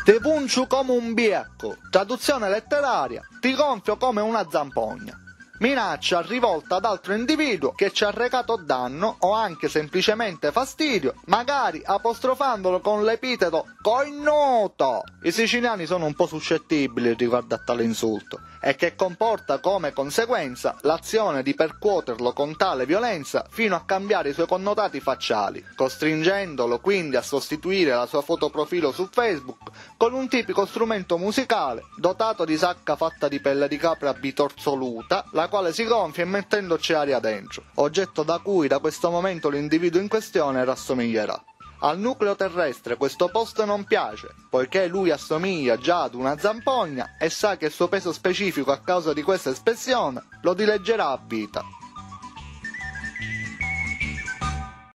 Ti puncio come un biecco, traduzione letteraria, ti gonfio come una zampogna. Minaccia rivolta ad altro individuo che ci ha recato danno o anche semplicemente fastidio, magari apostrofandolo con l'epiteto coinnoto. I siciliani sono un po' suscettibili riguardo a tale insulto e che comporta come conseguenza l'azione di percuoterlo con tale violenza fino a cambiare i suoi connotati facciali, costringendolo quindi a sostituire la sua fotoprofilo su Facebook con un tipico strumento musicale dotato di sacca fatta di pelle di capra bitorzoluta, la quale si gonfia mettendoci aria dentro, oggetto da cui da questo momento l'individuo in questione rassomiglierà. Al nucleo terrestre questo post non piace, poiché lui assomiglia già ad una zampogna e sa che il suo peso specifico a causa di questa espressione lo dileggerà a vita.